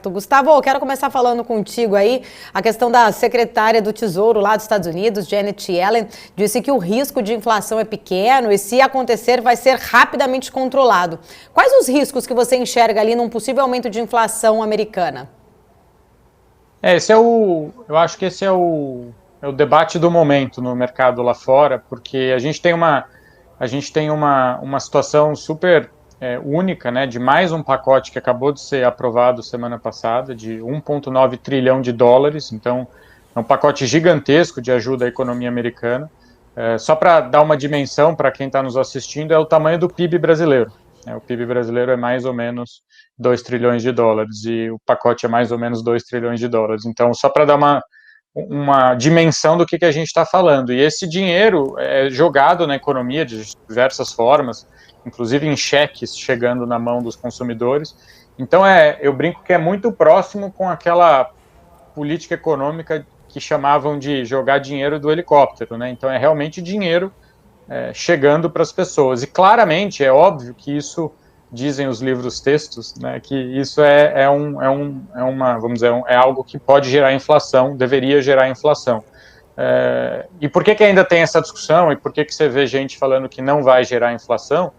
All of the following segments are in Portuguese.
Gustavo, eu quero começar falando contigo aí. A questão da secretária do Tesouro lá dos Estados Unidos, Janet Yellen, disse que o risco de inflação é pequeno e, se acontecer, vai ser rapidamente controlado. Quais os riscos que você enxerga ali num possível aumento de inflação americana? Eu acho que esse é o debate do momento no mercado lá fora, porque a gente tem uma situação super única, né, de mais um pacote que acabou de ser aprovado semana passada, de 1,9 trilhão de dólares, então é um pacote gigantesco de ajuda à economia americana. Só para dar uma dimensão para quem está nos assistindo, é o tamanho do PIB brasileiro. O PIB brasileiro é mais ou menos 2 trilhões de dólares e o pacote é mais ou menos 2 trilhões de dólares. Então, só para dar uma dimensão do que a gente está falando. E esse dinheiro é jogado na economia de diversas formas, inclusive em cheques chegando na mão dos consumidores. Então, eu brinco que é muito próximo com aquela política econômica que chamavam de jogar dinheiro do helicóptero, né? Então, é realmente dinheiro chegando para as pessoas. E claramente, é óbvio que isso, dizem os livros textos, né, que isso é algo que pode gerar inflação, deveria gerar inflação. E por que ainda tem essa discussão e por que você vê gente falando que não vai gerar inflação?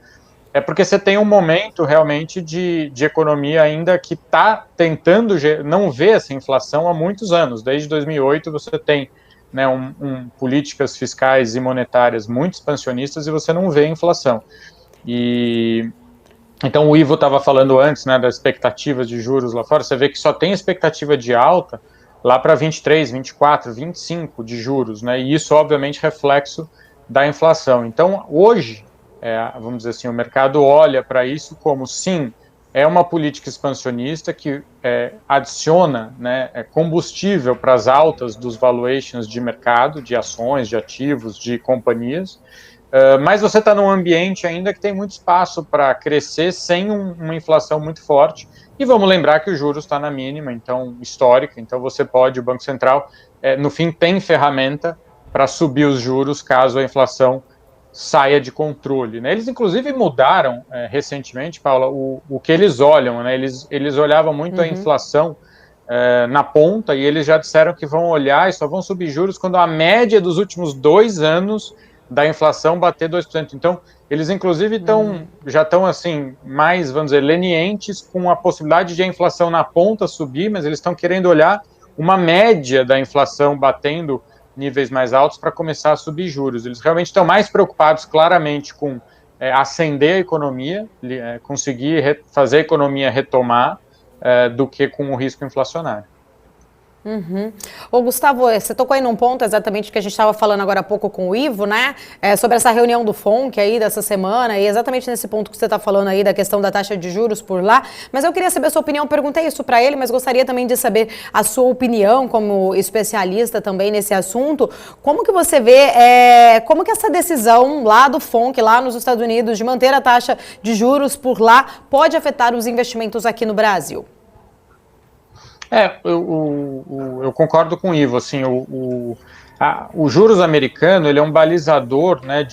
É porque você tem um momento realmente de economia ainda que está tentando não ver essa inflação há muitos anos. Desde 2008 você tem, né, políticas fiscais e monetárias muito expansionistas e você não vê inflação. Então o Ivo estava falando antes, né, das expectativas de juros lá fora. Você vê que só tem expectativa de alta lá para 23, 24, 25 de juros, né? E isso obviamente reflexo da inflação. Então hoje, vamos dizer assim, o mercado olha para isso como, sim, é uma política expansionista que adiciona, né, combustível para as altas dos valuations de mercado, de ações, de ativos, de companhias, mas você está num ambiente ainda que tem muito espaço para crescer sem uma inflação muito forte. E vamos lembrar que o juros está na mínima, então histórica, então o Banco Central, no fim, tem ferramenta para subir os juros caso a inflação saia de controle, né? Eles, inclusive, mudaram recentemente, Paula, o que eles olham, né? Eles olhavam muito a inflação na ponta e eles já disseram que vão olhar e só vão subir juros quando a média dos últimos 2 anos da inflação bater 2%. Então, eles, inclusive, já estão, assim, mais, vamos dizer, lenientes com a possibilidade de a inflação na ponta subir, mas eles estão querendo olhar uma média da inflação batendo níveis mais altos para começar a subir juros. Eles realmente estão mais preocupados, claramente, com acender a economia, conseguir fazer a economia retomar, do que com o risco inflacionário. Ô, Gustavo, você tocou aí num ponto exatamente que a gente estava falando agora há pouco com o Ivo, né? Sobre essa reunião do FONC aí dessa semana, e exatamente nesse ponto que você está falando aí da questão da taxa de juros por lá. Mas eu queria saber a sua opinião, eu perguntei isso para ele, mas gostaria também de saber a sua opinião como especialista também nesse assunto. Como que você vê, como que essa decisão lá do FONC, lá nos Estados Unidos, de manter a taxa de juros por lá, pode afetar os investimentos aqui no Brasil? Eu concordo com o Ivo, assim, o juros americano, ele é um balizador, né,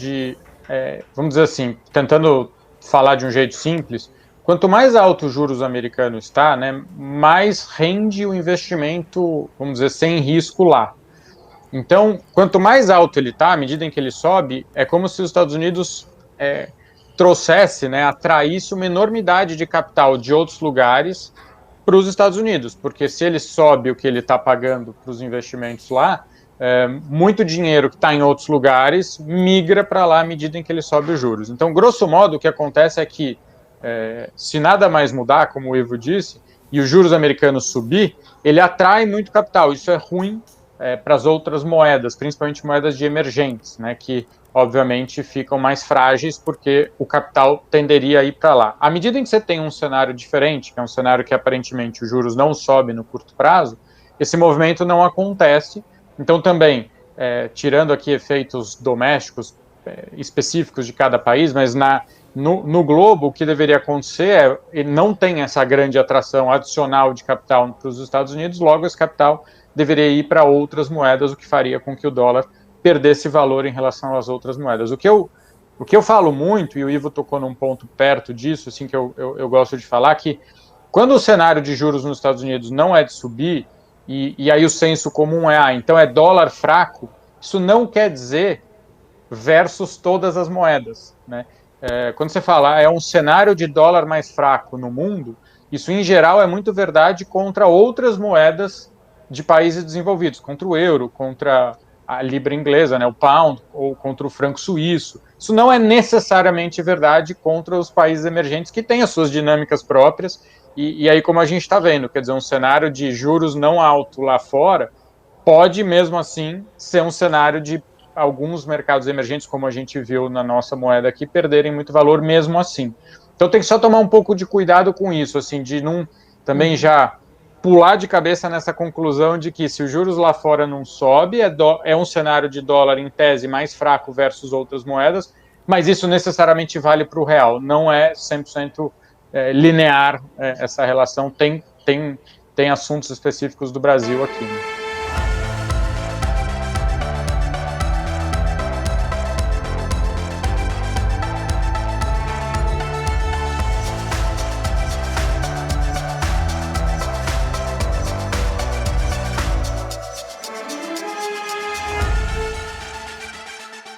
vamos dizer assim, tentando falar de um jeito simples, quanto mais alto os juros americano está, né, mais rende o investimento, vamos dizer, sem risco lá. Então, quanto mais alto ele está, à medida em que ele sobe, é como se os Estados Unidos trouxesse, né, atraísse uma enormidade de capital de outros lugares para os Estados Unidos, porque se ele sobe o que ele está pagando para os investimentos lá, muito dinheiro que está em outros lugares migra para lá à medida em que ele sobe os juros. Então, grosso modo, o que acontece é que, se nada mais mudar, como o Ivo disse, e os juros americanos subir, ele atrai muito capital. Isso é ruim para as outras moedas, principalmente moedas de emergentes, né, que obviamente ficam mais frágeis porque o capital tenderia a ir para lá. À medida em que você tem um cenário diferente, que é um cenário que aparentemente os juros não sobem no curto prazo, esse movimento não acontece. Então também, tirando aqui efeitos domésticos específicos de cada país, mas no globo o que deveria acontecer ele não tem essa grande atração adicional de capital para os Estados Unidos, logo esse capital deveria ir para outras moedas, o que faria com que o dólar perdesse valor em relação às outras moedas. O que eu falo muito, e o Ivo tocou num ponto perto disso, assim, que eu gosto de falar, que Quando o cenário de juros nos Estados Unidos não é de subir, e aí o senso comum é, então é dólar fraco, isso não quer dizer versus todas as moedas, né? Quando você fala é um cenário de dólar mais fraco no mundo, isso em geral é muito verdade contra outras moedas de países desenvolvidos, contra o euro, contra a libra inglesa, né, o pound, ou contra o franco suíço. Isso não é necessariamente verdade contra os países emergentes que têm as suas dinâmicas próprias, e aí como a gente está vendo, quer dizer, um cenário de juros não alto lá fora pode mesmo assim ser um cenário de alguns mercados emergentes, como a gente viu na nossa moeda aqui, perderem muito valor mesmo assim. Então tem que só tomar um pouco de cuidado com isso, assim, de não também já pular de cabeça nessa conclusão de que se os juros lá fora não sobe, é um cenário de dólar em tese mais fraco versus outras moedas, mas isso necessariamente vale para o real, não é 100% linear essa relação, tem assuntos específicos do Brasil aqui. Né?